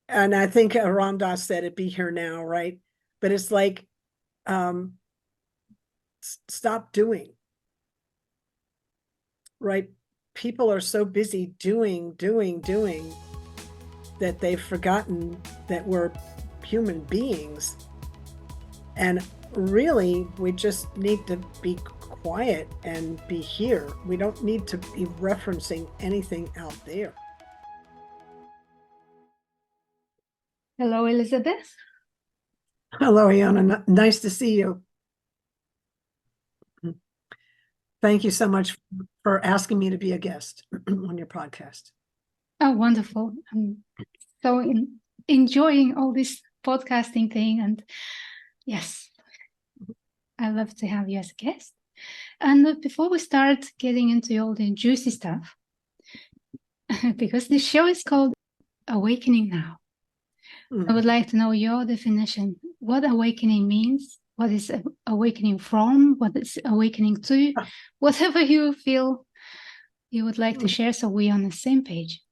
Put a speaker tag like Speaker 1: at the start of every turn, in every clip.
Speaker 1: and I think Ram Dass said it, be here now, right? But it's like, stop doing, right? People are so busy doing, that they've forgotten that we're human beings. And really, we just need to be quiet and be here. We don't need to be referencing anything out there.
Speaker 2: Hello, Elizabeth.
Speaker 1: Hello, Ilona. Nice to see you. Thank you so much for asking me to be a guest on your podcast.
Speaker 2: Oh, wonderful. I'm so enjoying all this podcasting thing. And yes, I love to have you as a guest. And before we start getting into all the juicy stuff, because the show is called Awakening Now, I would like to know your definition. What awakening means? What is awakening from? What is awakening to? Whatever you feel you would like to share, so we're on the same page.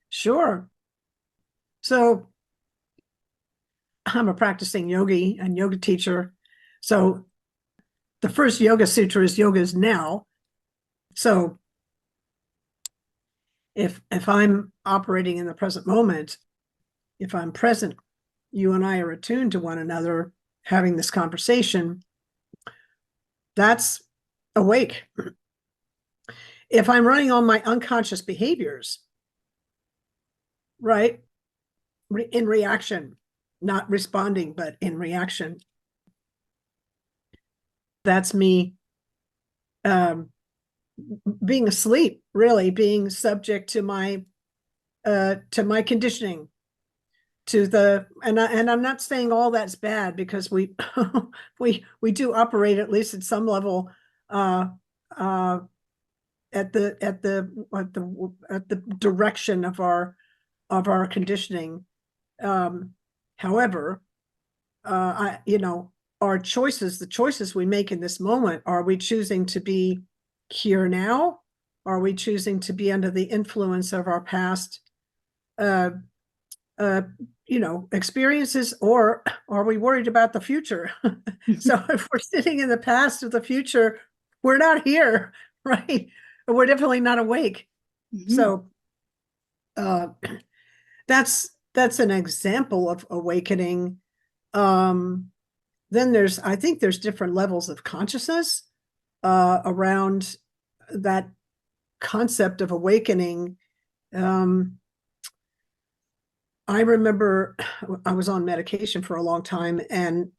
Speaker 1: Sure. So I'm a practicing yogi and yoga teacher. So the first yoga sutra is yoga is now. So if I'm operating in the present moment, if I'm present, you and I are attuned to one another, having this conversation, that's awake. If I'm running on my unconscious behaviors, right, in reaction, not responding, but in reaction, that's me being asleep, really being subject to my conditioning, to the, and I'm not saying all that's bad, because we we do operate, at least at some level, at the direction of our conditioning. However, our choices, the choices we make in this moment, are we choosing to be here now? Are we choosing to be under the influence of our past experiences, or are we worried about the future? So if we're sitting in the past or the future, we're not here, right? We're definitely not awake. So that's an example of awakening. Then I think there's different levels of consciousness around that concept of awakening. I remember I was on medication for a long time, and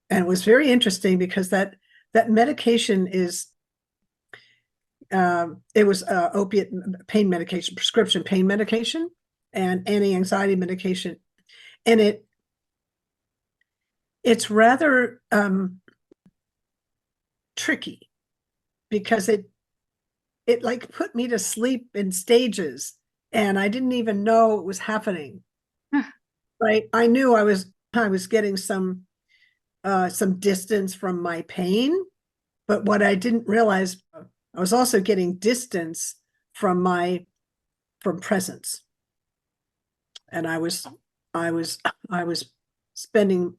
Speaker 1: it was very interesting, because that medication is, it was opiate pain medication, prescription pain medication, and anti-anxiety medication, and it's rather tricky, because it like put me to sleep in stages, and I didn't even know it was happening. Right, I knew I was getting some distance from my pain, but what I didn't realize, I was also getting distance from presence, and I was spending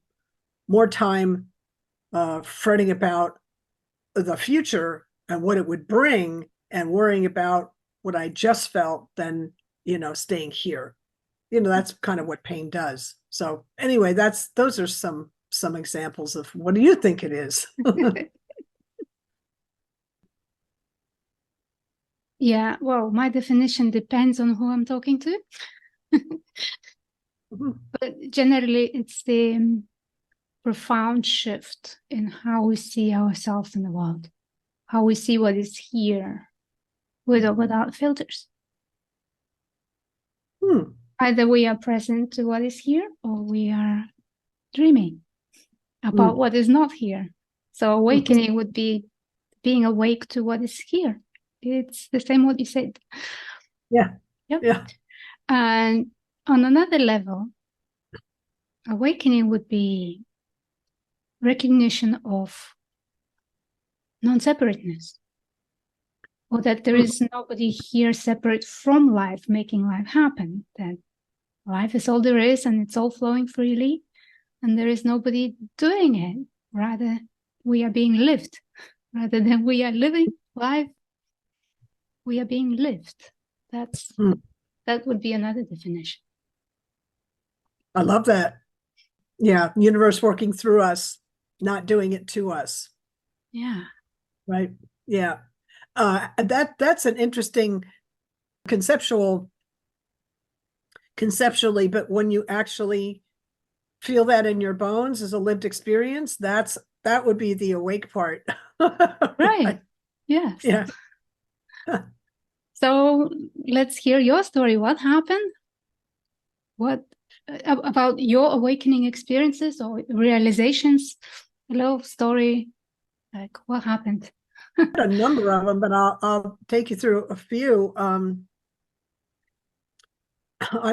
Speaker 1: more time fretting about the future and what it would bring, and worrying about what I just felt, than staying here. That's kind of what pain does. So anyway, those are some examples of, what do you think it is?
Speaker 2: Yeah, well, my definition depends on who I'm talking to. But generally, it's the profound shift in how we see ourselves in the world, how we see what is here, with or without filters. Either we are present to what is here, or we are dreaming about what is not here. So awakening would be being awake to what is here. It's the same what you said.
Speaker 1: Yeah.
Speaker 2: Yep.
Speaker 1: Yeah.
Speaker 2: And on another level, awakening would be recognition of non-separateness, or that there is nobody here separate from life, making life happen, that life is all there is and it's all flowing freely and there is nobody doing it. Rather, we are being lived. Rather than we are living life, we are being lived. That would be another definition.
Speaker 1: I love that. Yeah, universe working through us, not doing it to us.
Speaker 2: Yeah.
Speaker 1: Right. Yeah. That's an interesting conceptually, but when you actually feel that in your bones as a lived experience, that would be the awake part.
Speaker 2: Right. Yes.
Speaker 1: Yeah.
Speaker 2: So let's hear your story. What happened? What about your awakening experiences or realizations? Hello, story. Like what happened?
Speaker 1: A number of them, but I'll take you through a few. I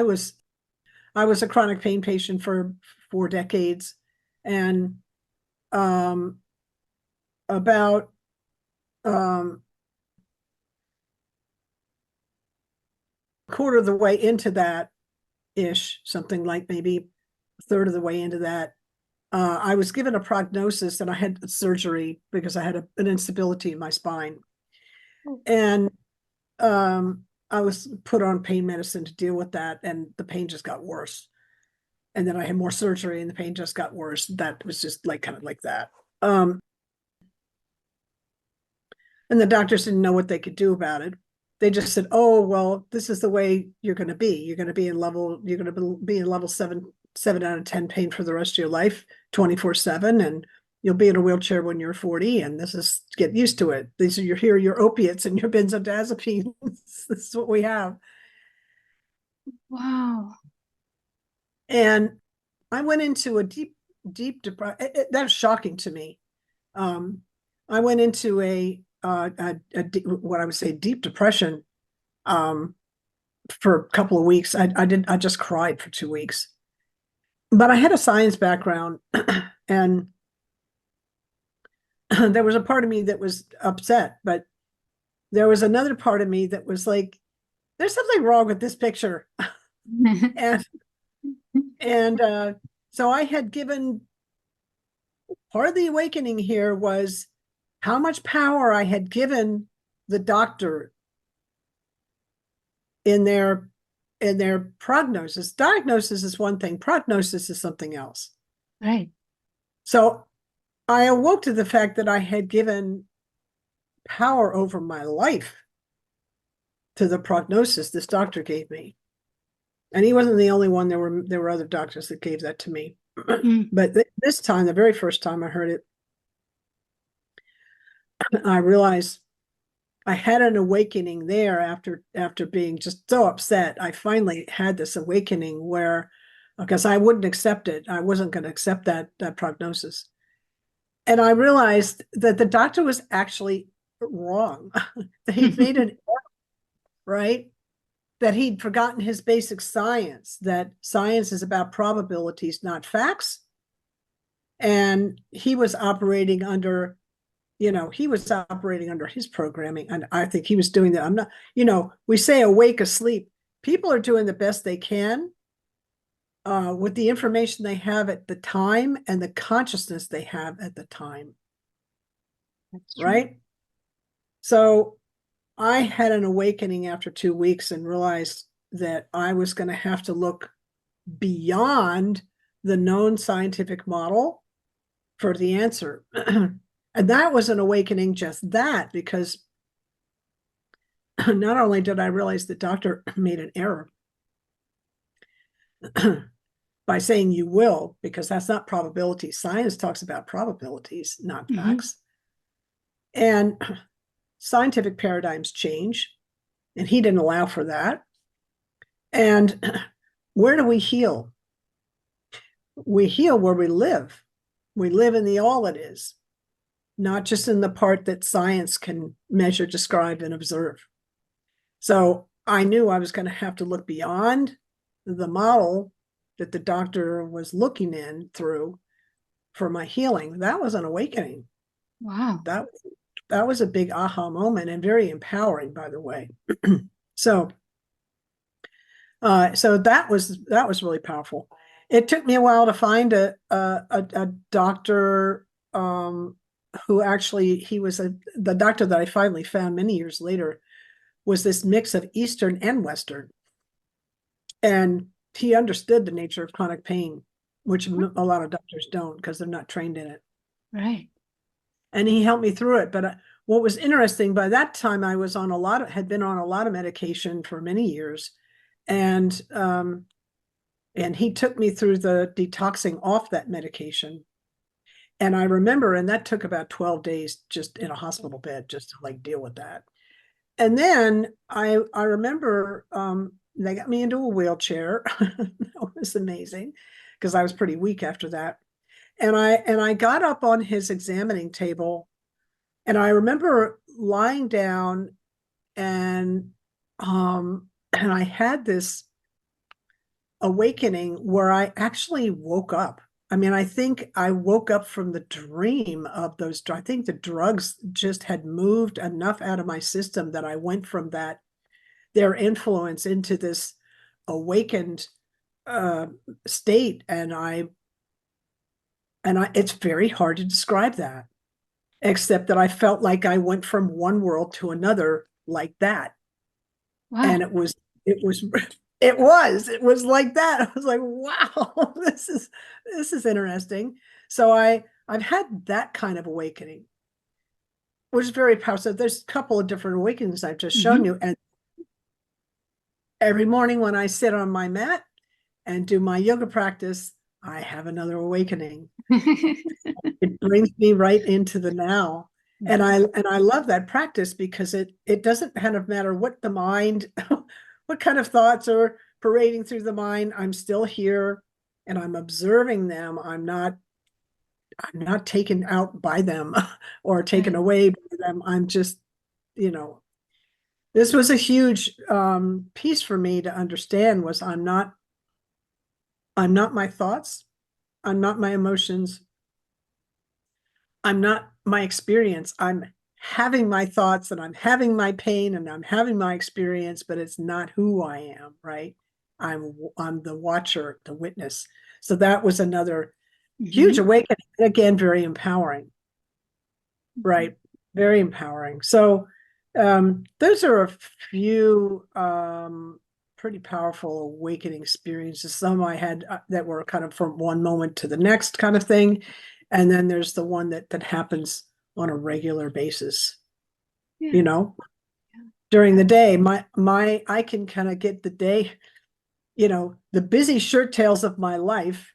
Speaker 1: was a chronic pain patient for 4 decades, and about quarter of the way into that ish, something like maybe a third of the way into that, I was given a prognosis and I had surgery because I had an instability in my spine. And I was put on pain medicine to deal with that, and the pain just got worse. And then I had more surgery and the pain just got worse. That was just like kind of like that. And the doctors didn't know what they could do about it. They just said, "Oh, well, this is the way you're going to be. You're going to be in level 7 out of 10 pain for the rest of your life, 24/7, and you'll be in a wheelchair when you're 40, and this is, get used to it. These are your opiates and your benzodiazepines. This is what we have."
Speaker 2: Wow.
Speaker 1: And I went into a deep depression. That was shocking to me. I went into what I would say deep depression for a couple of weeks. I just cried for 2 weeks. But I had a science background, and there was a part of me that was upset, but there was another part of me that was like, there's something wrong with this picture. and so I had given, part of the awakening here was how much power I had given the doctor in their prognosis. Diagnosis is one thing, prognosis is something else.
Speaker 2: Right.
Speaker 1: So I awoke to the fact that I had given power over my life to the prognosis this doctor gave me. And he wasn't the only one. There were other doctors that gave that to me. But this time, the very first time I heard it, I realized I had an awakening there after being just so upset. I finally had this awakening where, because I wouldn't accept it. I wasn't going to accept that prognosis. And I realized that the doctor was actually wrong. He'd made an error, right? That he'd forgotten his basic science, that science is about probabilities, not facts. And he was operating under his programming. And I think he was doing that. I'm not, we say awake, asleep. People are doing the best they can with the information they have at the time and the consciousness they have at the time. That's right. So I had an awakening after 2 weeks and realized that I was going to have to look beyond the known scientific model for the answer. And that was an awakening, just that, because not only did I realize the doctor made an error by saying you will, because that's not probability. Science talks about probabilities, not facts. And scientific paradigms change, and he didn't allow for that. And where do we heal? We heal where we live. We live in the all it is, not just in the part that science can measure, describe, and observe. So I knew I was going to have to look beyond the model that the doctor was looking in through for my healing. That was an awakening.
Speaker 2: Wow.
Speaker 1: That was a big aha moment, and very empowering, by the way. So So that was really powerful. It took me a while to find a doctor who actually he was the doctor that I finally found many years later was this mix of Eastern and Western, and he understood the nature of chronic pain, which a lot of doctors don't because they're not trained in it.
Speaker 2: Right.
Speaker 1: And he helped me through it. But what was interesting, by that time I was on had been on a lot of medication for many years, and he took me through the detoxing off that medication. And I remember, and that took about 12 days just in a hospital bed just to like deal with that. And then I remember they got me into a wheelchair. That was amazing because I was pretty weak after that. And I got up on his examining table, and I remember lying down, and I had this awakening where I actually woke up. I mean, I think I woke up from the dream of those. I think the drugs just had moved enough out of my system that I went from their influence into this awakened state. And it's very hard to describe that, except that I felt like I went from one world to another like that.
Speaker 2: Wow.
Speaker 1: And it was it was like that. I was like, wow, this is interesting. So I've had that kind of awakening, which is very powerful. So there's a couple of different awakenings I've just shown you. And every morning when I sit on my mat and do my yoga practice, I have another awakening. It brings me right into the now. And I love that practice because it doesn't kind of matter what the mind, what kind of thoughts are parading through the mind. I'm still here and I'm observing them. I'm not taken out by them or taken away by them. I'm just, this was a huge piece for me to understand was I'm not my thoughts. I'm not my emotions. I'm not my experience. I'm having my thoughts and I'm having my pain and I'm having my experience, but it's not who I am, right? I'm the watcher, the witness. So that was another huge awakening. Again, very empowering, right? Very empowering. So those are a few pretty powerful awakening experiences. Some I had that were kind of from one moment to the next kind of thing. And then there's the one that happens on a regular basis, during the day. I can kind of get the day, the busy shirt tails of my life.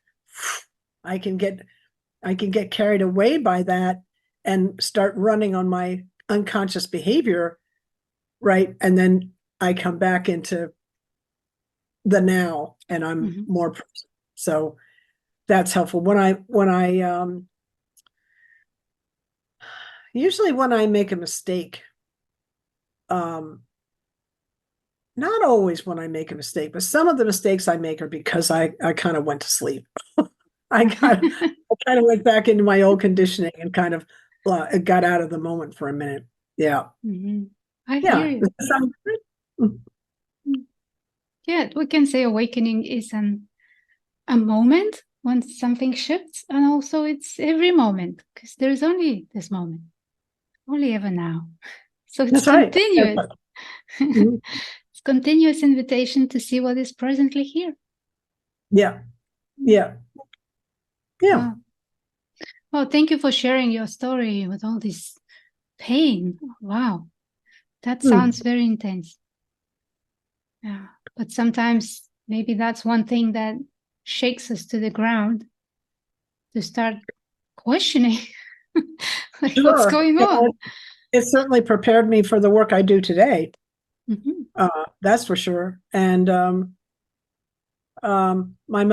Speaker 1: I can get carried away by that and start running on my unconscious behavior, right? And then I come back into the now and I'm more present. So that's helpful. Usually when I make a mistake, not always when I make a mistake, but some of the mistakes I make are because I kind of went to sleep. I kind of went back into my old conditioning and kind of got out of the moment for a minute. Yeah.
Speaker 2: I hear you.
Speaker 1: Mm.
Speaker 2: Yeah, we can say awakening is a moment when something shifts, and also it's every moment because there's only this moment, only ever now. So it's
Speaker 1: That's right.
Speaker 2: continuous.
Speaker 1: Mhm.
Speaker 2: It's continuous invitation to see what is presently here.
Speaker 1: Yeah. Yeah. Yeah.
Speaker 2: Well, thank you for sharing your story with all this pain. Wow. That sounds very intense. Yeah. But sometimes maybe that's one thing that shakes us to the ground to start questioning like
Speaker 1: Sure.
Speaker 2: what's going on.
Speaker 1: It certainly prepared me for the work I do today. That's for sure. And my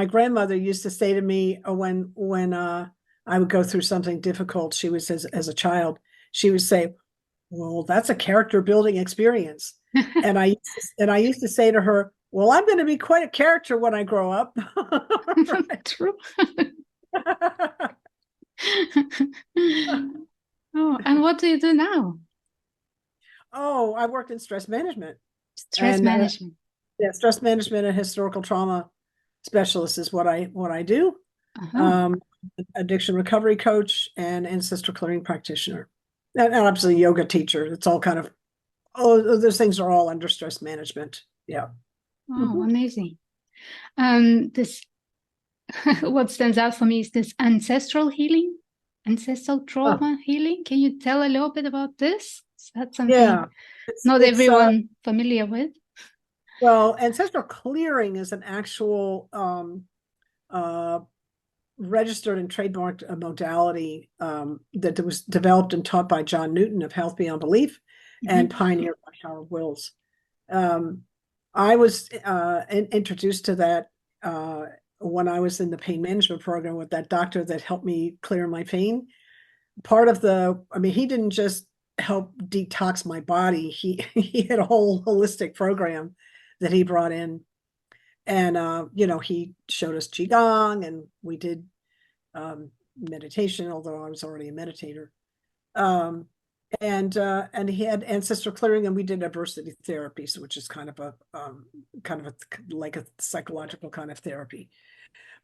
Speaker 1: grandmother used to say to me when I would go through something difficult, she was as a child, she would say, well, that's a character building experience. and I used to say to her, well, I'm going to be quite a character when I grow up.
Speaker 2: True. Oh, and what do you do now?
Speaker 1: Oh, I worked in stress management.
Speaker 2: Stress management.
Speaker 1: Yeah, stress management and historical trauma specialist is what I do.
Speaker 2: Uh-huh.
Speaker 1: Addiction recovery coach and ancestral clearing practitioner. And obviously yoga teacher. It's all kind of, oh, those things are all under stress management. Yeah.
Speaker 2: Wow,
Speaker 1: Mhm.
Speaker 2: amazing. This what stands out for me is this ancestral healing, ancestral
Speaker 1: Oh,
Speaker 2: trauma healing. Can you tell a little bit about this? Is that something
Speaker 1: yeah. It's
Speaker 2: not
Speaker 1: it's
Speaker 2: everyone familiar with?
Speaker 1: well, ancestral clearing is an actual uh registered and trademarked modality that was developed and taught by John Newton of Health Beyond Belief and
Speaker 2: Mhm.
Speaker 1: pioneered by Howard Wills. Um, I was introduced to that when I was in the pain management program with that doctor that helped me clear my pain. I mean, he didn't just help detox my body. He had a whole holistic program that he brought in. And, he showed us Qigong and we did meditation, although I was already a meditator. Um, and he had ancestral clearing, and we did adversity therapy, so which is kind of a like a psychological kind of therapy.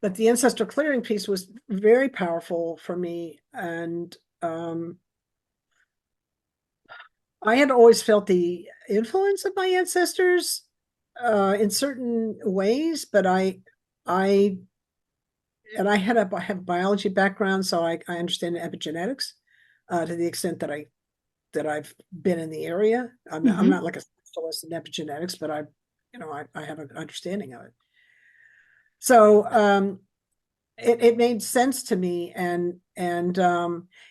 Speaker 1: But the ancestral clearing piece was very powerful for me, and I had always felt the influence of my ancestors in certain ways, but I I have a biology background, so I understand epigenetics to the extent that I've been in the area. I'm
Speaker 2: Mhm.
Speaker 1: not like a specialist in epigenetics, but I have an understanding of it. So it made sense to me, and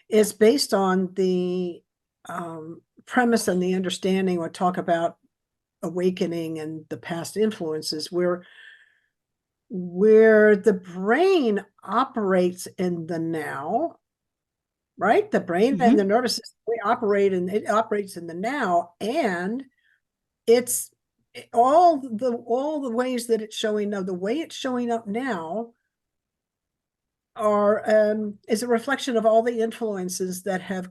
Speaker 1: it's based on the premise and the understanding or talk about awakening and the past influences where the brain operates in the now, right? The brain and the
Speaker 2: Mhm.
Speaker 1: nervous system, it operates in the now, and it's all the ways that it's showing now. The way it's showing up now are is a reflection of all the influences that have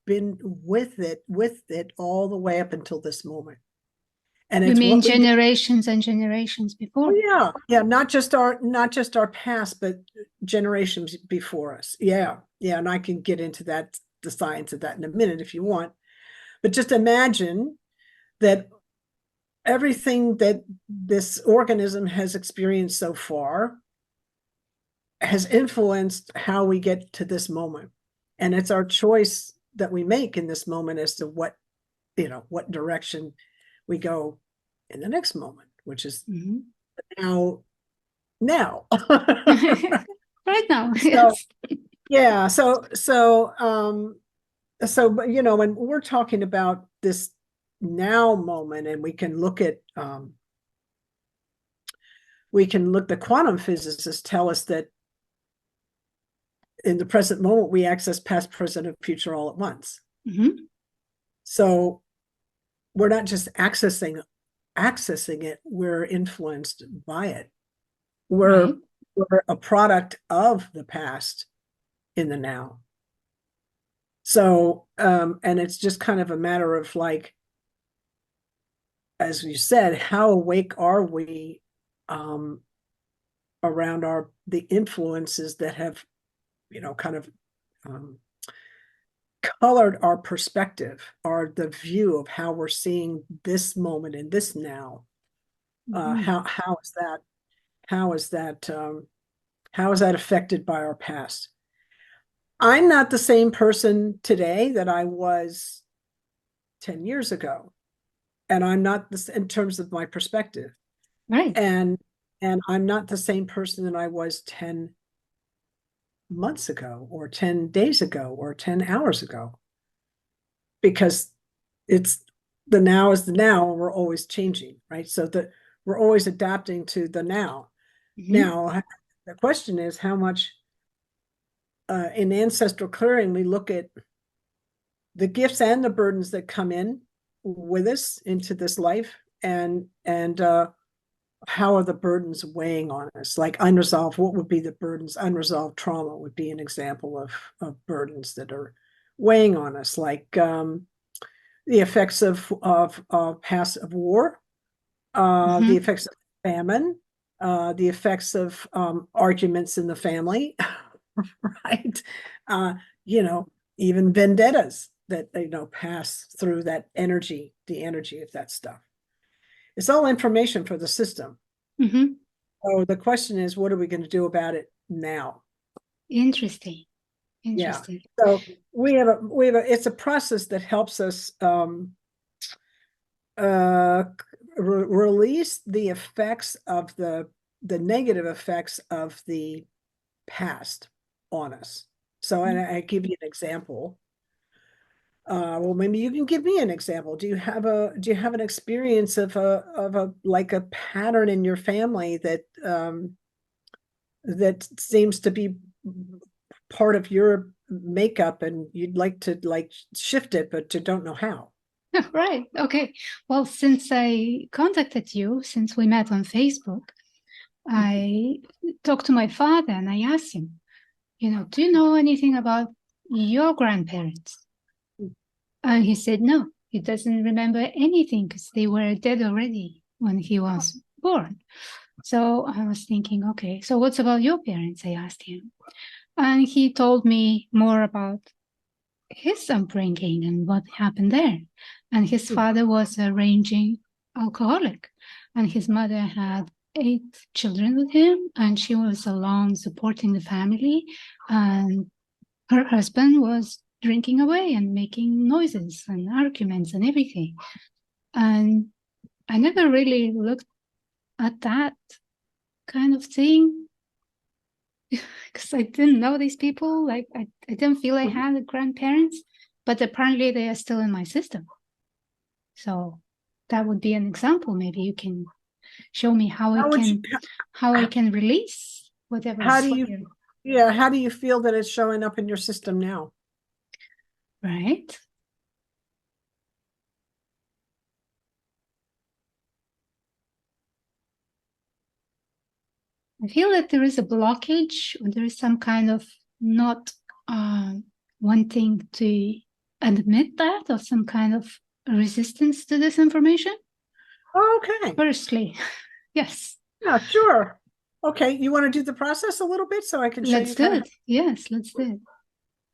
Speaker 1: been with it all the way up until this moment. And
Speaker 2: You
Speaker 1: it's
Speaker 2: mean
Speaker 1: what we do.
Speaker 2: generations and generations
Speaker 1: Oh
Speaker 2: before?
Speaker 1: yeah, not just our past, but generations before us. Yeah, and I can get into the science of that in a minute if you want. But just imagine that everything that this organism has experienced so far has influenced how we get to this moment. And it's our choice that we make in this moment as to what direction we go in the next moment, which is
Speaker 2: Mhm.
Speaker 1: now.
Speaker 2: Right now,
Speaker 1: So
Speaker 2: yes.
Speaker 1: yeah, but when we're talking about this now moment, and the quantum physicists tell us that in the present moment we access past, present, and future all at once.
Speaker 2: Mhm.
Speaker 1: So we're not just accessing it, we're influenced by it.
Speaker 2: Right.
Speaker 1: We're a product of the past in the now. So and it's just kind of a matter of, like, as you said, how awake are we um around the influences that have kind of um colored our perspective, or the view of how we're seeing this moment in this now.
Speaker 2: Mhm.
Speaker 1: How is that affected by our past? I'm not the same person today that I was 10 years ago, and I'm not this in terms of my perspective,
Speaker 2: Right.
Speaker 1: and I'm not the same person that I was 10 months ago, or 10 days ago, or 10 hours ago, because it's the now is the now, and we're always changing, right? So that we're always adapting to the now.
Speaker 2: Mhm.
Speaker 1: Now, the question is how much in ancestral clearing we look at the gifts and the burdens that come in with us into this life, and how are the burdens weighing on us, like unresolved. What would be the burdens? Unresolved trauma would be an example of burdens that are weighing on us, like the effects of past of war, the effects of famine, the effects of arguments in the family, right? You know, even vendettas that pass through that energy, the energy of that stuff. It's all information for the system. So the question is, what are we going to do about it now?
Speaker 2: Interesting.
Speaker 1: Yeah. So we have it's a process that helps us release the effects of the negative effects of the past on us. So, and I give you an example. Well, maybe you can give me an example. Do you have an experience of a like a pattern in your family that that seems to be part of your makeup and you'd like to shift it, but you don't know how?
Speaker 2: Right. Okay. Well, since I contacted you, since we met on Facebook, I talked to my father and I asked him, do you know anything about your grandparents? And he said no, he doesn't remember anything because they were dead already when he was born. So I was thinking, okay, so what's about your parents? I asked him. And he told me more about his upbringing and what happened there. And his father was a raging alcoholic, and his mother had 8 children with him, and she was alone supporting the family. And her husband was drinking away and making noises and arguments and everything. And I never really looked at that kind of thing because I didn't know these people. Like I didn't feel I had grandparents, but apparently they are still in my system. So that would be an example. Maybe you can show me how I can release whatever.
Speaker 1: How do you feel that it's showing up in your system now?
Speaker 2: Right. I feel that there is a blockage, or there is some kind of not wanting to admit that, or some kind of resistance to this information.
Speaker 1: Okay.
Speaker 2: Firstly, yes.
Speaker 1: Yeah, sure. Okay, you want to do the process a little bit so I can show you?
Speaker 2: Let's do it. Yes, let's do it.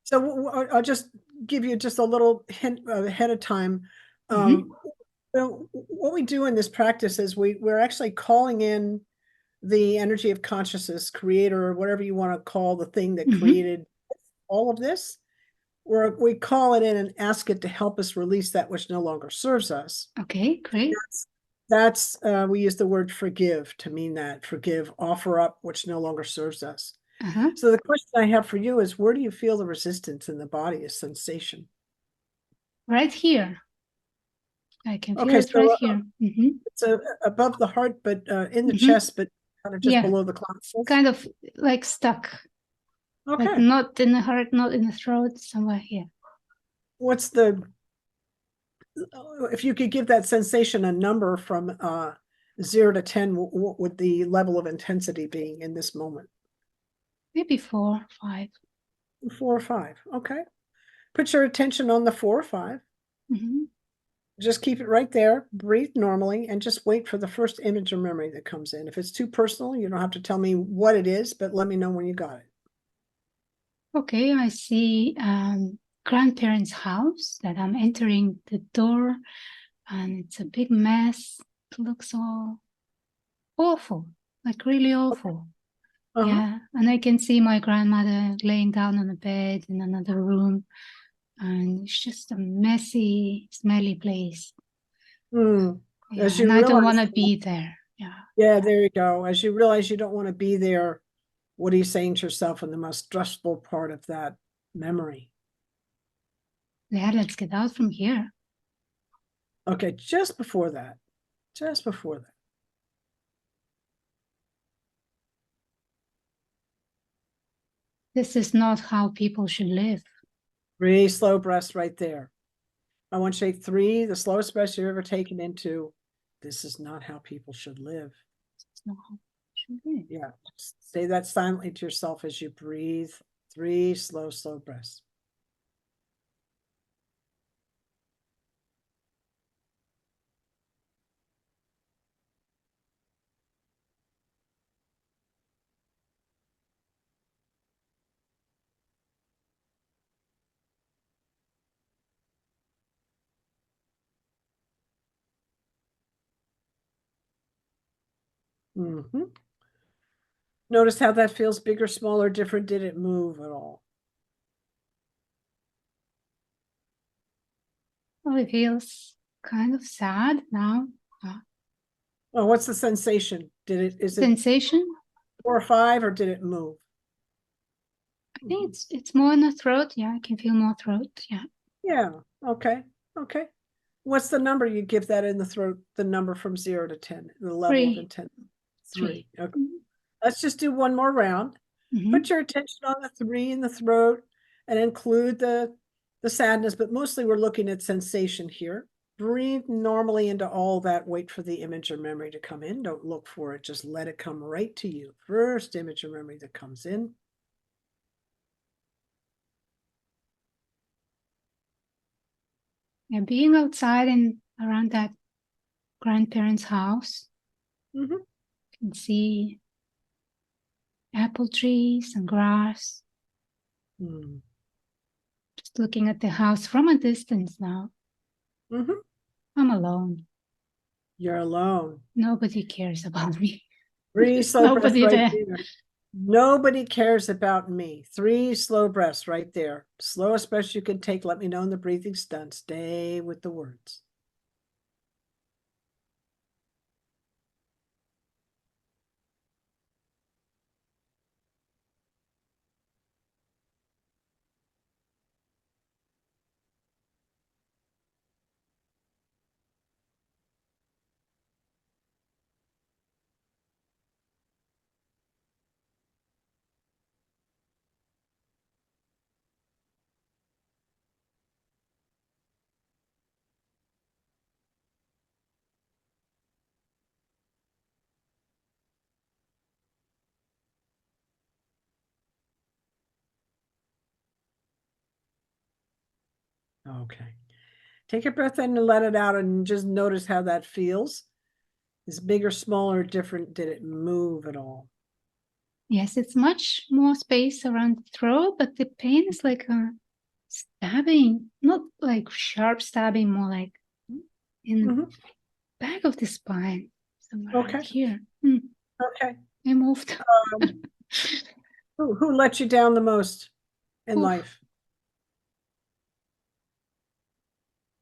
Speaker 1: So I'll just give you just a little hint ahead of time. So what we do in this practice is we're actually calling in the energy of consciousness, creator, or whatever you want to call the thing that created all of this. We call it in and ask it to help us release that which no longer serves us.
Speaker 2: Okay, great.
Speaker 1: That's we use the word forgive to mean that. Forgive, offer up which no longer serves us. So the question I have for you is, where do you feel the resistance in the body, a sensation?
Speaker 2: Right here. I can feel it right here.
Speaker 1: It's above the heart, but in the chest, but kind of just below the clavicle.
Speaker 2: Kind of like stuck.
Speaker 1: Okay.
Speaker 2: Like not in the heart, not in the throat, somewhere here.
Speaker 1: What's if you could give that sensation a number from 0 to 10, what would the level of intensity be in this moment?
Speaker 2: Maybe 4, 5.
Speaker 1: 4 or 5. Okay. Put your attention on the 4 or 5. Just keep it right there. Breathe normally and just wait for the first image or memory that comes in. If it's too personal, you don't have to tell me what it is, but let me know when you got it.
Speaker 2: Okay, I see grandparents' house that I'm entering the door, and it's a big mess. It looks all awful, like really awful. Yeah, and I can see my grandmother laying down on a bed in another room, and it's just a messy, smelly place. Yeah, and I don't want to be there.
Speaker 1: Yeah, there you go. As you realize you don't want to be there, what are you saying to yourself in the most stressful part of that memory?
Speaker 2: Yeah, let's get out from here.
Speaker 1: Okay, just before that.
Speaker 2: This is not how people should live.
Speaker 1: 3 slow breaths right there. I want you to take 3, the slowest breaths you've ever taken into, this is not how people should live.
Speaker 2: It's not how people should live.
Speaker 1: Yeah, say that silently to yourself as you breathe. 3 slow breaths. Mhm. Notice how that feels bigger, smaller, different. Did it move at all?
Speaker 2: Well, it feels kind of sad now.
Speaker 1: Oh, what's the sensation? Is it
Speaker 2: Sensation?
Speaker 1: 4 or 5, or did it move?
Speaker 2: I think it's more in the throat. Yeah, I can feel more throat. Yeah.
Speaker 1: Yeah, okay, okay. What's the number you give that in the throat, the number from 0 to 10, the level of
Speaker 2: 3.
Speaker 1: intensity?
Speaker 2: 3.
Speaker 1: 3, okay. Let's just do one more round.
Speaker 2: Mm-hmm.
Speaker 1: Put your attention on the 3 in the throat and include the sadness, but mostly we're looking at sensation here. Breathe normally into all that. Wait for the image or memory to come in. Don't look for it. Just let it come right to you. First image or memory that comes in.
Speaker 2: Yeah, being outside and around that grandparents' house,
Speaker 1: Mm-hmm.
Speaker 2: you can see apple trees and grass.
Speaker 1: Mm.
Speaker 2: Just looking at the house from a distance now.
Speaker 1: Mm-hmm.
Speaker 2: I'm alone.
Speaker 1: You're alone.
Speaker 2: Nobody cares about me.
Speaker 1: 3 slow breaths
Speaker 2: Nobody
Speaker 1: right
Speaker 2: there.
Speaker 1: there. Nobody cares about me. 3 slow breaths right there. Slowest breath you can take. Let me know when the breathing's done. Stay with the words. Okay. Take a breath in and let it out and just notice how that feels. Is bigger, smaller, different? Did it move at all?
Speaker 2: Yes, it's much more space around the throat, but the pain is like a stabbing, not like sharp stabbing, more like in the back of the spine, somewhere
Speaker 1: Okay.
Speaker 2: around here.
Speaker 1: Okay.
Speaker 2: I moved.
Speaker 1: Who let you down the most in
Speaker 2: Oof.
Speaker 1: life?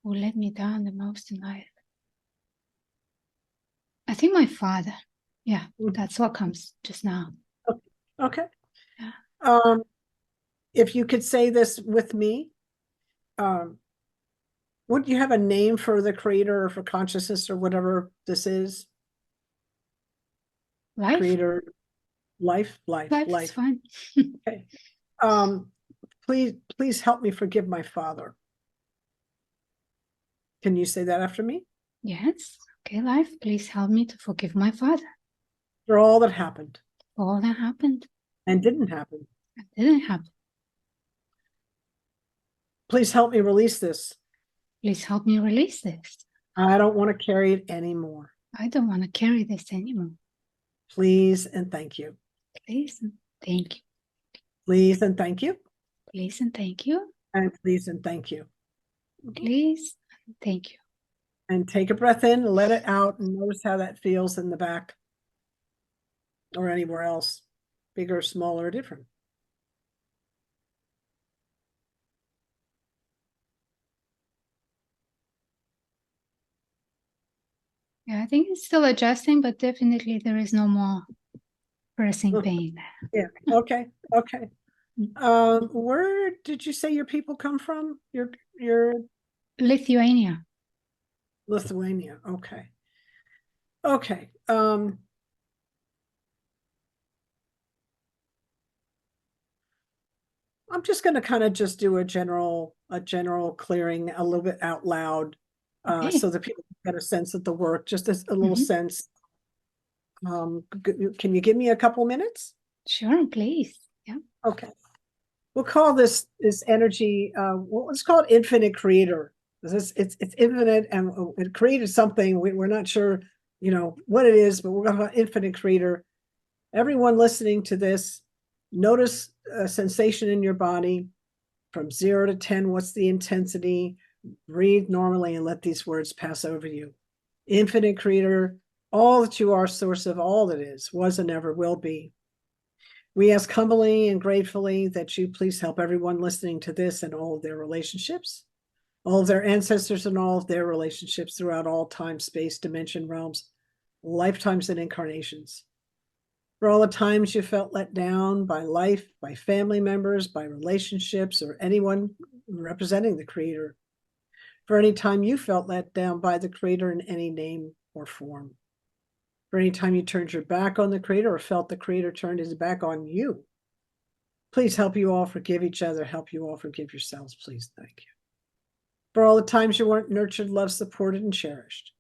Speaker 2: Who let me down the most in life? I think my father. Yeah, that's what comes just now.
Speaker 1: Okay.
Speaker 2: Yeah.
Speaker 1: If you could say this with me, would you have a name for the creator or for consciousness or whatever this is?
Speaker 2: Life?
Speaker 1: Creator, life.
Speaker 2: Is fine.
Speaker 1: Okay. Please help me forgive my father. Can you say that after me?
Speaker 2: Yes. Okay, life, please help me to forgive my father
Speaker 1: For all that happened
Speaker 2: for all that happened
Speaker 1: and didn't happen.
Speaker 2: and didn't happen.
Speaker 1: Please help me release this.
Speaker 2: Please help me release this.
Speaker 1: I don't want to carry it anymore.
Speaker 2: I don't want to carry this anymore.
Speaker 1: Please and thank you.
Speaker 2: Please and thank you.
Speaker 1: Please and thank you.
Speaker 2: Please and thank you.
Speaker 1: And please and thank you.
Speaker 2: Please and thank you.
Speaker 1: And take a breath in, let it out, and notice how that feels in the back or anywhere else, bigger, smaller, different.
Speaker 2: Yeah, I think it's still adjusting, but definitely there is no more pressing pain.
Speaker 1: Yeah. Okay. Okay. Where did you say your people come from? Your
Speaker 2: Lithuania.
Speaker 1: Lithuania. Okay. Okay. I'm just going to kind of just do a general clearing a little bit out loud,
Speaker 2: Okay.
Speaker 1: so that people get a sense of the work, just a little sense. Can you give me a couple minutes?
Speaker 2: Sure, please. Yeah.
Speaker 1: Okay. We'll call this energy, let's call it infinite creator. It's infinite and it created something. We're not sure, what it is, but we're going to call it infinite creator. Everyone listening to this, notice a sensation in your body from 0 to 10. What's the intensity? Breathe normally and let these words pass over you. Infinite creator, all that you are, source of all that is, was, and ever will be. We ask humbly and gratefully that you please help everyone listening to this and all of their relationships, all of their ancestors and all of their relationships throughout all time, space, dimension, realms, lifetimes, and incarnations. For all the times you felt let down by life, by family members, by relationships, or anyone representing the Creator. For any time you felt let down by the Creator in any name or form. For any time you turned your back on the Creator or felt the Creator turned his back on you. Please help you all forgive each other. Help you all forgive yourselves, please. Thank you. For all the times you weren't nurtured, loved, supported, and cherished.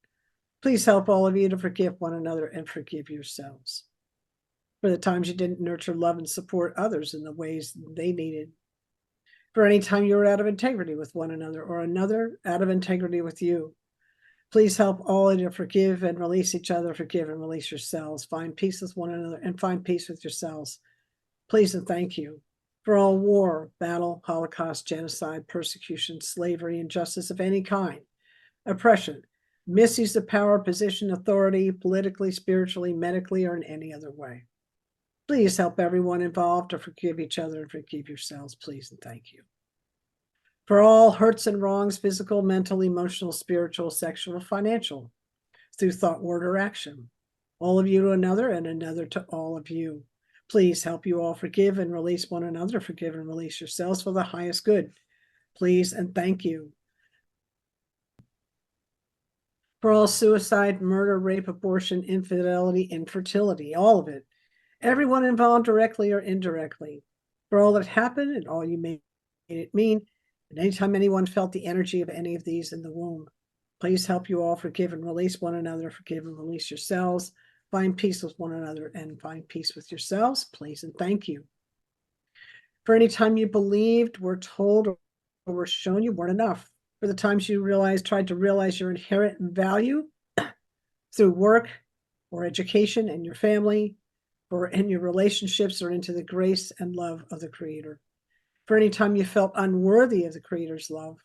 Speaker 1: Please help all of you to forgive one another and forgive yourselves. For the times you didn't nurture, love, and support others in the ways they needed. For any time you were out of integrity with one another or another out of integrity with you. Please help all of you to forgive and release each other, forgive and release yourselves, find peace with one another, and find peace with yourselves. Please and thank you for all war, battle, holocaust, genocide, persecution, slavery, injustice of any kind, oppression, misuse of power, position, authority, politically, spiritually, medically, or in any other way. Please help everyone involved to forgive each other and forgive yourselves, please and thank you. For all hurts and wrongs, physical, mental, emotional, spiritual, sexual, financial, through thought, word, or action. All of you to another and another to all of you. Please help you all forgive and release one another, forgive and release yourselves for the highest good. Please and thank you. For all suicide, murder, rape, abortion, infidelity, infertility, all of it. Everyone involved directly or indirectly. For all that happened and all you made it mean, and anytime anyone felt the energy of any of these in the womb. Please help you all forgive and release one another, forgive and release yourselves, find peace with one another, and find peace with yourselves, please and thank you. For any time you believed, were told, or were shown you weren't enough. For the times you tried to realize your inherent value through work or education and your family, or in your relationships, or into the grace and love of the Creator. For any time you felt unworthy of the Creator's love,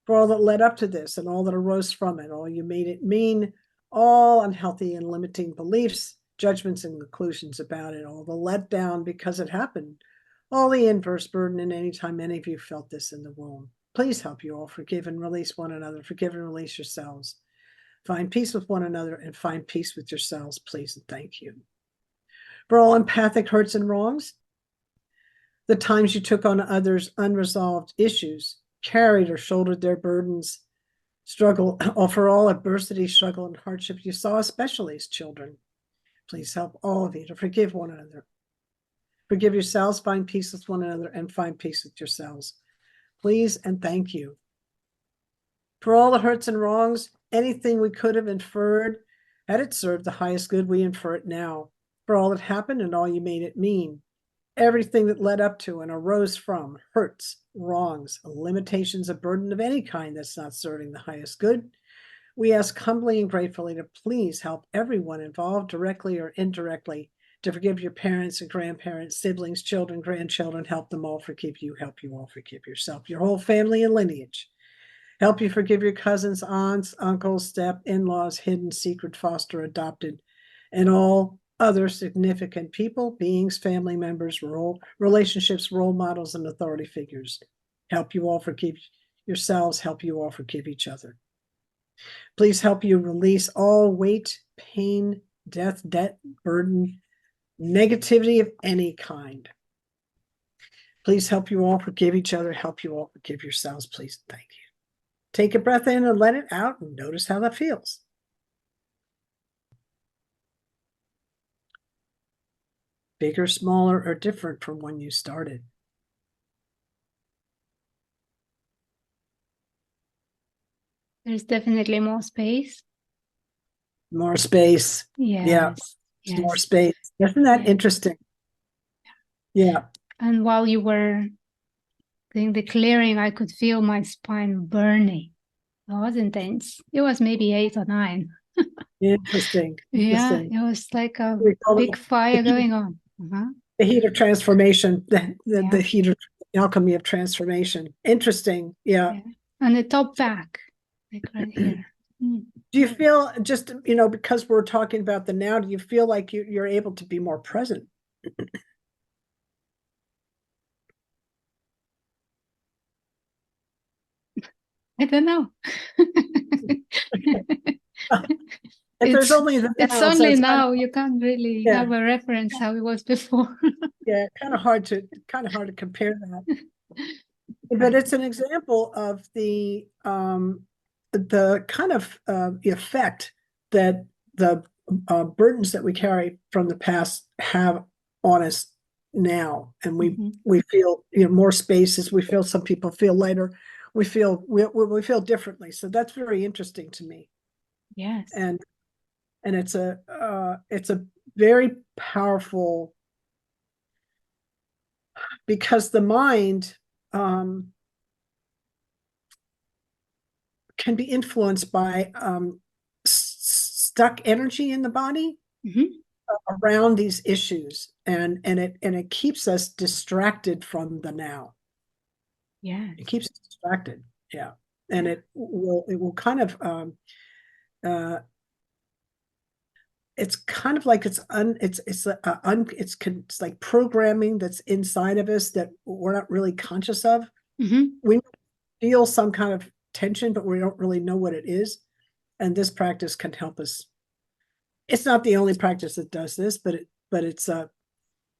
Speaker 1: for all that led up to this and all that arose from it, all you made it mean, all unhealthy and limiting beliefs, judgments, and conclusions about it, all the letdown because it happened, all the inverse burden, and anytime any of you felt this in the womb. Please help you all forgive and release one another, forgive and release yourselves. Find peace with one another and find peace with yourselves, please and thank you. For all empathic hurts and wrongs, the times you took on others' unresolved issues, carried or shouldered their burdens, struggle, or for all adversity, struggle, and hardship you saw, especially as children. Please help all of you to forgive one another. Forgive yourselves, find peace with one another, and find peace with yourselves. Please and thank you. For all the hurts and wrongs, anything we could have inferred, had it served the highest good, we infer it now. For all that happened and all you made it mean, everything that led up to and arose from hurts, wrongs, limitations, a burden of any kind that's not serving the highest good, we ask humbly and gratefully to please help everyone involved, directly or indirectly, to forgive your parents and grandparents, siblings, children, grandchildren, help them all forgive you, help you all forgive yourself, your whole family and lineage. Help you forgive your cousins, aunts, uncles, step, in-laws, hidden, secret, foster, adopted, and all other significant people, beings, family members, relationships, role models, and authority figures. Help you all forgive yourselves, help you all forgive each other. Please help you release all weight, pain, death, debt, burden, negativity of any kind. Please help you all forgive each other, help you all forgive yourselves, please. Thank you. Take a breath in and let it out and notice how that feels. Bigger, smaller, or different from when you started.
Speaker 2: There's definitely more space.
Speaker 1: More space.
Speaker 2: Yes.
Speaker 1: Yeah.
Speaker 2: Yes.
Speaker 1: More space. Isn't that interesting? Yeah.
Speaker 2: And while you were doing the clearing, I could feel my spine burning. It was intense. It was maybe 8 or 9.
Speaker 1: Interesting.
Speaker 2: Yeah, it was like a big fire going on.
Speaker 1: The heat of transformation, the
Speaker 2: Yeah.
Speaker 1: heat of alchemy of transformation. Interesting. Yeah.
Speaker 2: And the top back, like right here.
Speaker 1: Do you feel just, because we're talking about the now, do you feel like you're able to be more present?
Speaker 2: I don't know.
Speaker 1: If there's only the
Speaker 2: It's
Speaker 1: now, so
Speaker 2: only
Speaker 1: it's
Speaker 2: now. You can't really
Speaker 1: Yeah.
Speaker 2: have a reference how it was before.
Speaker 1: yeah, kind of hard to compare that. But it's an example of the kind of effect that the burdens that we carry from the past have on us now, and we feel more spaces. We feel some people feel lighter. We feel differently. So that's very interesting to me.
Speaker 2: Yes.
Speaker 1: And it's a very powerful, because the mind can be influenced by stuck energy in the body around these issues, and it keeps us distracted from the now.
Speaker 2: Yeah,
Speaker 1: it keeps us distracted. Yeah. And it will kind of it's kind of like it's like programming that's inside of us that we're not really conscious of. We feel some kind of tension, but we don't really know what it is. And this practice can help us. It's not the only practice that does this, but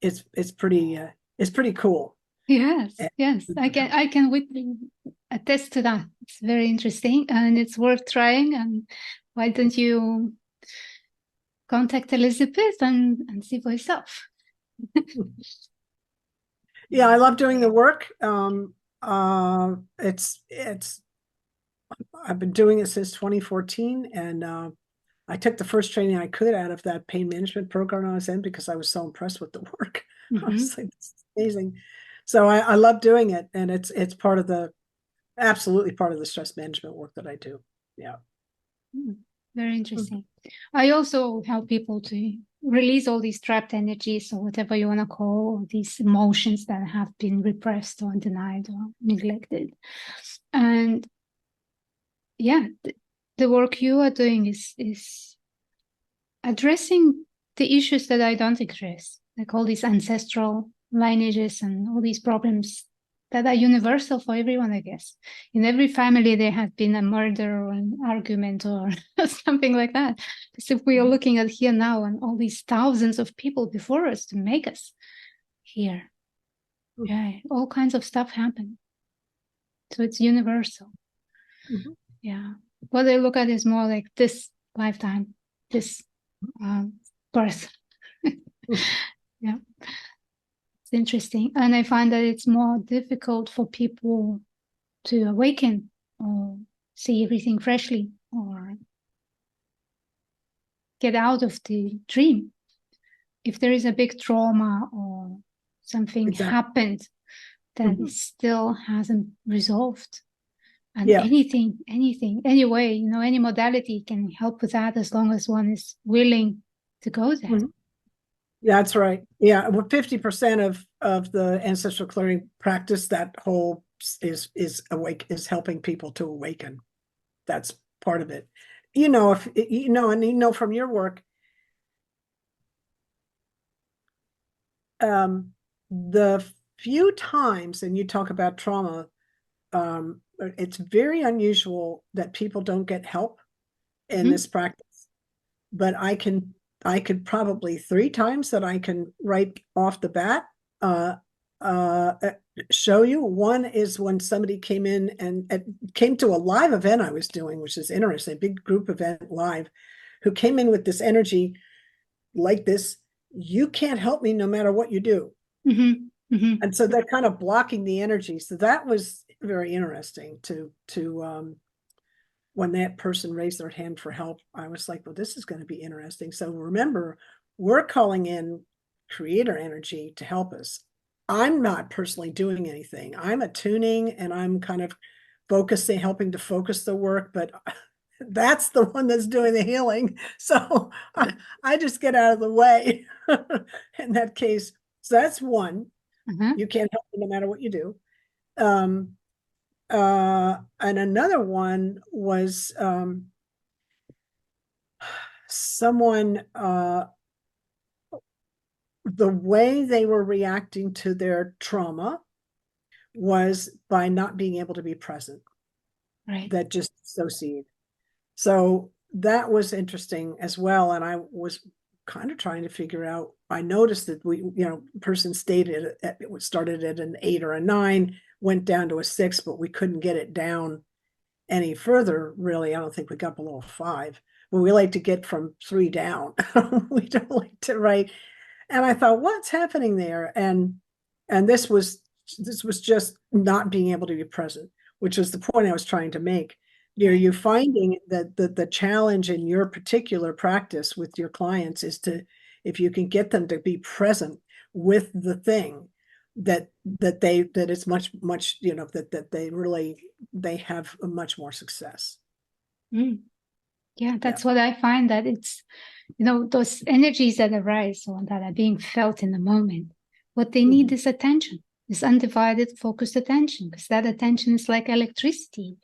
Speaker 1: it's pretty cool.
Speaker 2: Yes, yes, I can attest to that. It's very interesting and it's worth trying. And why don't you contact Elizabeth and see for yourself?
Speaker 1: Yeah, I love doing the work. I've been doing it since 2014, and I took the first training I could out of that pain management program I was in because I was so impressed with the work. I was like, this is amazing. So I love doing it, and it's absolutely part of the stress management work that I do. Yeah.
Speaker 2: Very interesting. I also help people to release all these trapped energies, or whatever you want to call these emotions that have been repressed or denied or neglected. And yeah, the work you are doing is addressing the issues that I don't address, like all these ancestral lineages and all these problems that are universal for everyone, I guess. In every family, there has been a murder or an argument or something like that. Because if we are looking at here now and all these thousands of people before us to make us here, yeah, all kinds of stuff happen. So it's universal. Yeah. What I look at is more like this lifetime, this birth. Yeah. It's interesting. And I find that it's more difficult for people to awaken or see everything freshly or get out of the dream. If there is a big trauma or something happened that still hasn't resolved. And anything, any way, any modality can help with that as long as one is willing to go there.
Speaker 1: Yeah, that's right. Yeah, well, 50% of the ancestral clearing practice, that whole is helping people to awaken. That's part of it. If and from your work, the few times, and you talk about trauma, it's very unusual that people don't get help in this practice. But I could probably 3 times that I can right off the bat show you. One is when somebody came in and came to a live event I was doing, which is interesting, a big group event live, who came in with this energy like this: you can't help me no matter what you do. And so they're kind of blocking the energy. So that was very interesting to when that person raised their hand for help. I was like, well, this is going to be interesting. So remember, we're calling in creator energy to help us. I'm not personally doing anything. I'm attuning and I'm kind of helping to focus the work, but that's the one that's doing the healing. So I just get out of the way in that case. So that's one. You can't help me no matter what you do. And another one was someone, the way they were reacting to their trauma was by not being able to be present.
Speaker 2: Right.
Speaker 1: That just associated. So that was interesting as well. And I was kind of trying to figure out, I noticed that person stated it started at an 8 or a 9, went down to a 6, but we couldn't get it down any further, really. I don't think we got below 5, but we like to get from 3 down. We don't like to write. And I thought, what's happening there? And this was just not being able to be present, which was the point I was trying to make. You're finding that the challenge in your particular practice with your clients is if you can get them to be present with the thing, that it's much, that they have a much more success.
Speaker 2: Yeah, that's what I find, that it's, those energies that arise or that are being felt in the moment, what they need is attention, is undivided, focused attention, because that attention is like electricity,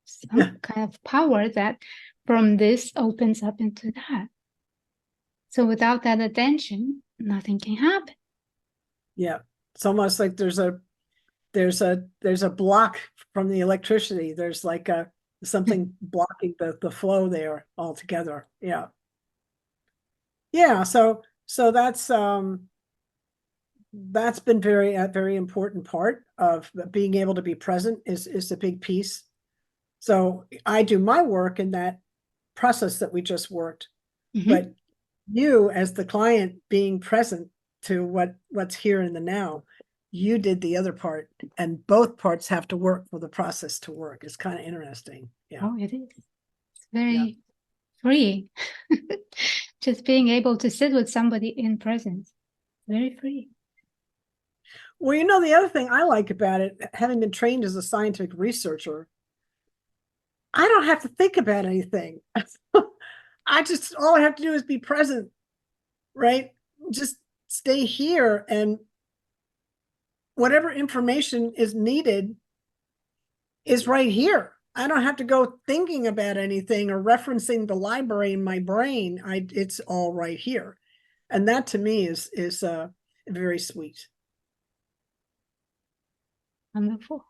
Speaker 2: some kind of power that from this opens up into that. So without that attention, nothing can happen.
Speaker 1: Yeah, it's almost like there's a block from the electricity. There's like something blocking the flow there altogether. Yeah. So that's been a very important part of being able to be present is a big piece. So I do my work in that process that we just worked, but you as the client being present to what's here in the now, you did the other part, and both parts have to work for the process to work. It's kind of interesting. Yeah.
Speaker 2: Oh, it is. It's very free. Just being able to sit with somebody in presence. Very free.
Speaker 1: Well, the other thing I like about it, having been trained as a scientific researcher, I don't have to think about anything. All I have to do is be present, right? Just stay here, and whatever information is needed is right here. I don't have to go thinking about anything or referencing the library in my brain. It's all right here. And that to me is very sweet.
Speaker 2: Wonderful.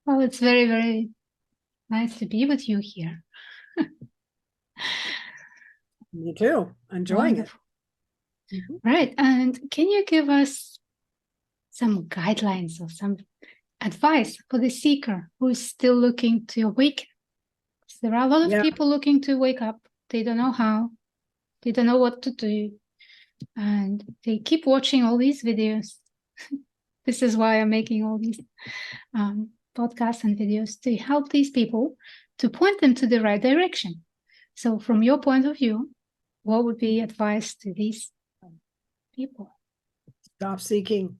Speaker 2: Well, it's very, very nice to be with you here.
Speaker 1: Me too. Enjoying
Speaker 2: Wonderful. It. Right. And can you give us some guidelines or some advice for the seeker who is still looking to awaken? There are a lot of people looking to wake up. They don't know how. They don't know what to do. And they keep watching all these videos. This is why I'm making all these podcasts and videos, to help these people, to point them to the right direction. So from your point of view, what would be advice to these people?
Speaker 1: Stop seeking.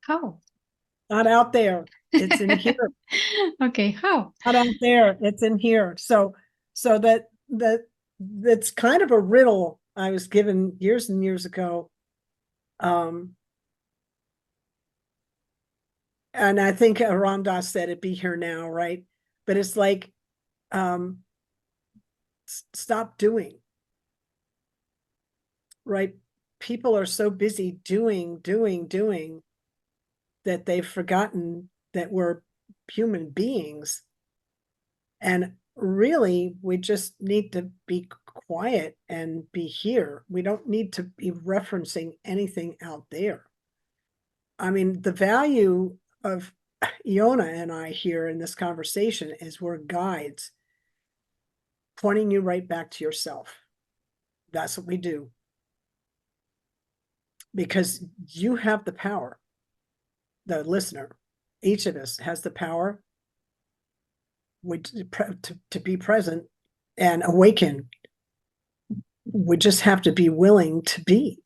Speaker 2: How?
Speaker 1: Not out there. It's in here.
Speaker 2: Okay, how?
Speaker 1: Not out there. It's in here. So that's kind of a riddle I was given years and years ago. And I think Ram Dass said it, be here now, right? But it's like, stop doing, right? People are so busy doing, that they've forgotten that we're human beings. And really, we just need to be quiet and be here. We don't need to be referencing anything out there. I mean, the value of Ilona and I here in this conversation is we're guides, pointing you right back to yourself. That's what we do. Because you have the power, the listener, each of us has the power to be present and awaken. We just have to be willing to be.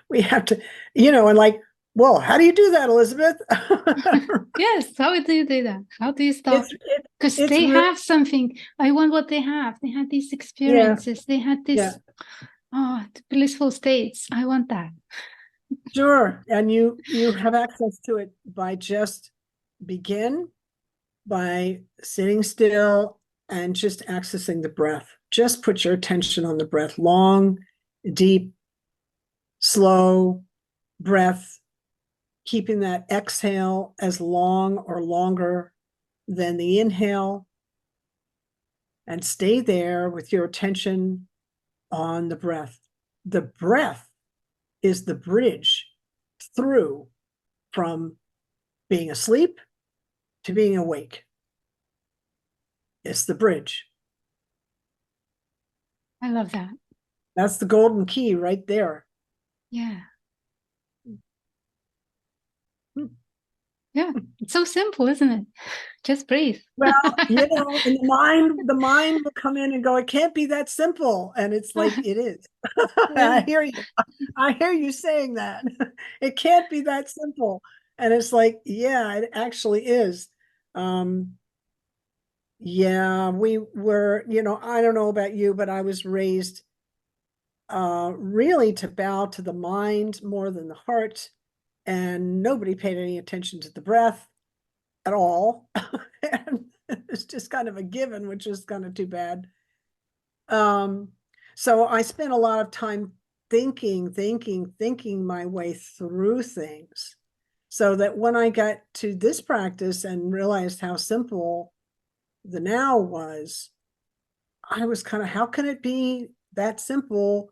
Speaker 1: We have to, and like, well, how do you do that, Elizabeth?
Speaker 2: Yes, how do you do that? How do you stop? Because they have something. I want what they have. They had these experiences. They had this blissful states. I want that.
Speaker 1: Sure. And you have access to it by just begin by sitting still and just accessing the breath. Just put your attention on the breath. Long, deep, slow breath, keeping that exhale as long or longer than the inhale. And stay there with your attention on the breath. The breath is the bridge through from being asleep to being awake. It's the bridge.
Speaker 2: I love that.
Speaker 1: That's the golden key right there.
Speaker 2: Yeah.
Speaker 1: Hmm.
Speaker 2: Yeah. It's so simple, isn't it? Just breathe.
Speaker 1: Well, and the mind will come in and go, it can't be that simple. And it's like, it is.
Speaker 2: Yeah.
Speaker 1: I hear you saying that. It can't be that simple. And it's like, yeah, it actually is. Yeah, we were, I don't know about you, but I was raised really to bow to the mind more than the heart. And nobody paid any attention to the breath at all. And it's just kind of a given, which is kind of too bad. So I spent a lot of time thinking my way through things, so that when I got to this practice and realized how simple the now was, I was kind of, how can it be that simple?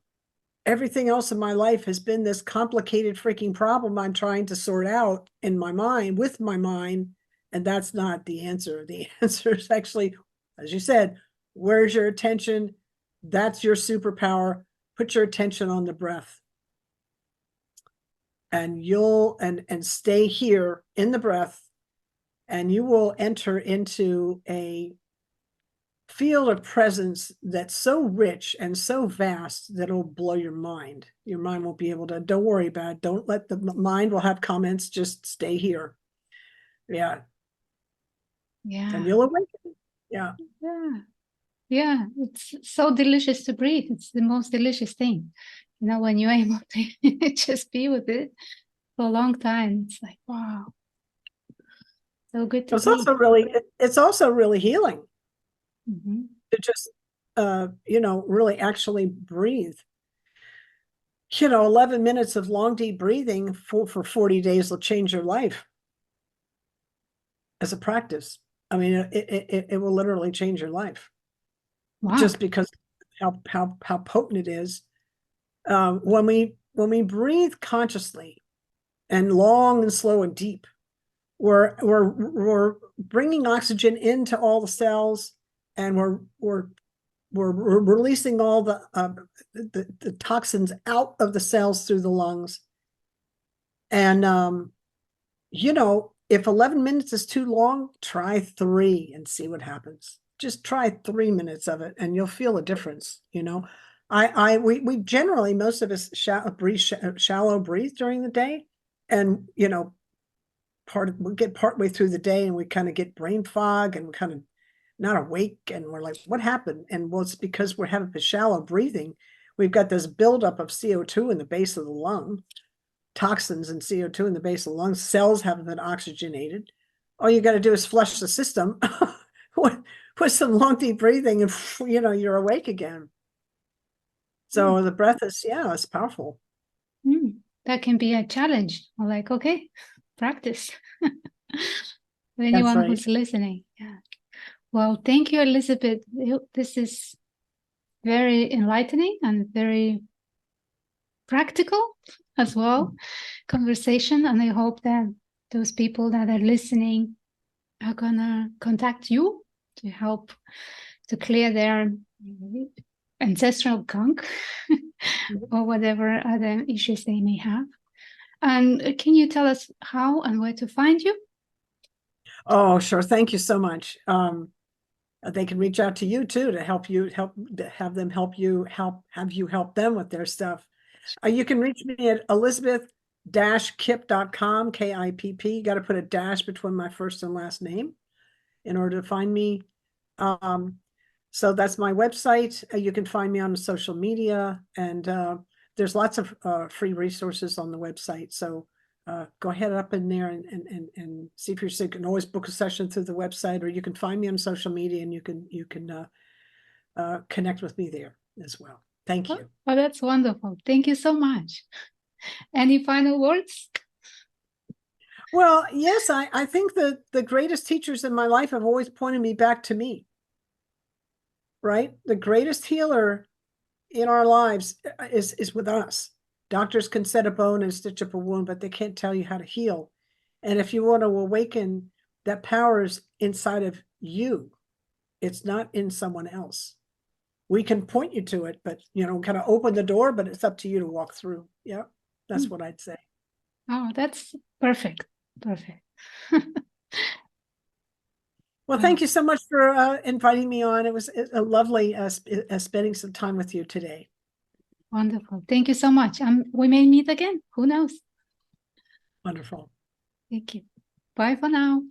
Speaker 1: Everything else in my life has been this complicated freaking problem I'm trying to sort out in my mind, with my mind. And that's not the answer. The answer is actually, as you said, where's your attention? That's your superpower. Put your attention on the breath. And you'll and stay here in the breath, and you will enter into a field of presence that's so rich and so vast that it'll blow your mind. Your mind won't be able to, don't worry about it. Don't let the mind will have comments, just stay here. Yeah.
Speaker 2: Yeah.
Speaker 1: And you'll awaken. Yeah.
Speaker 2: Yeah. Yeah. It's so delicious to breathe. It's the most delicious thing. When you're able to just be with it for a long time, it's like, wow. So good to
Speaker 1: It's
Speaker 2: be.
Speaker 1: also really healing
Speaker 2: Mm-hmm.
Speaker 1: to just really actually breathe. 11 minutes of long, deep breathing for 40 days will change your life as a practice. I mean, it will literally change your life.
Speaker 2: Wow.
Speaker 1: Just because how potent it is. When we breathe consciously and long and slow and deep, we're bringing oxygen into all the cells, and we're releasing all the toxins out of the cells through the lungs. And if 11 minutes is too long, try 3 and see what happens. Just try 3 minutes of it, and you'll feel a difference. We generally, most of us shallow breathe during the day, and we get partway through the day and we kind of get brain fog and we're kind of not awake, and we're like, what happened? And well, it's because we're having a shallow breathing. We've got this buildup of CO2 in the base of the lung, toxins and CO2 in the base of the lungs. Cells haven't been oxygenated. All you got to do is flush the system with some long, deep breathing, and you're awake again. So the breath is, it's powerful.
Speaker 2: That can be a challenge. I'm like, okay, practice. For anyone who's listening. Yeah. Well, thank you, Elizabeth. This is very enlightening and very practical as well conversation. And I hope that those people that are listening are gonna contact you to help to clear their ancestral gunk or whatever other issues they may have. And can you tell us how and where to find you?
Speaker 1: Oh, sure. Thank you so much. They can reach out to you too to have you help them with their stuff. You can reach me at Elizabeth-Kipp.com, KIPP. You got to put a dash between my first and last name in order to find me. So that's my website. You can find me on social media, and there's lots of free resources on the website. So go ahead up in there and see if you're sick. You can always book a session through the website, or you can find me on social media, and you can connect with me there as well. Thank you.
Speaker 2: Oh, that's wonderful. Thank you so much. Any final words?
Speaker 1: Well, yes, I think that the greatest teachers in my life have always pointed me back to me, right? The greatest healer in our lives is with us. Doctors can set a bone and stitch up a wound, but they can't tell you how to heal. And if you want to awaken, that power is inside of you. It's not in someone else. We can point you to it, but, kind of open the door, but it's up to you to walk through. Yeah, that's what I'd say.
Speaker 2: Oh, that's perfect. Perfect.
Speaker 1: Well, thank you so much for inviting me on. It was a lovely spending some time with you today.
Speaker 2: Wonderful. Thank you so much. We may meet again. Who knows?
Speaker 1: Wonderful.
Speaker 2: Thank you. Bye for now.